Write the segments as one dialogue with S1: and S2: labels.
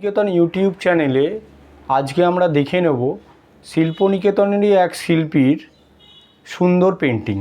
S1: নিকেতন YouTube চ্যানেলে আজকে আমরা দেখে নেব শিল্পনিকেতনেরই এক শিল্পীর সুন্দর পেন্টিং।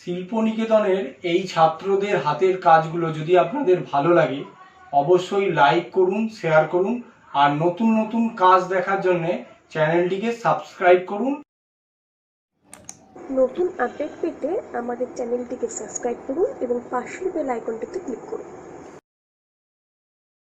S1: শিল্পনিকেতনের এই ছাত্রদের হাতের কাজগুলো যদি আপনাদের ভালো লাগে অবশ্যই লাইক করুন, শেয়ার করুন আর নতুন নতুন কাজ দেখার জন্য চ্যানেলটিকে সাবস্ক্রাইব করুন।
S2: নতুন আপডেট পেতে আমাদের চ্যানেলটিকে সাবস্ক্রাইব করুন এবং পাশের বেল আইকনটিতে ক্লিক করুন।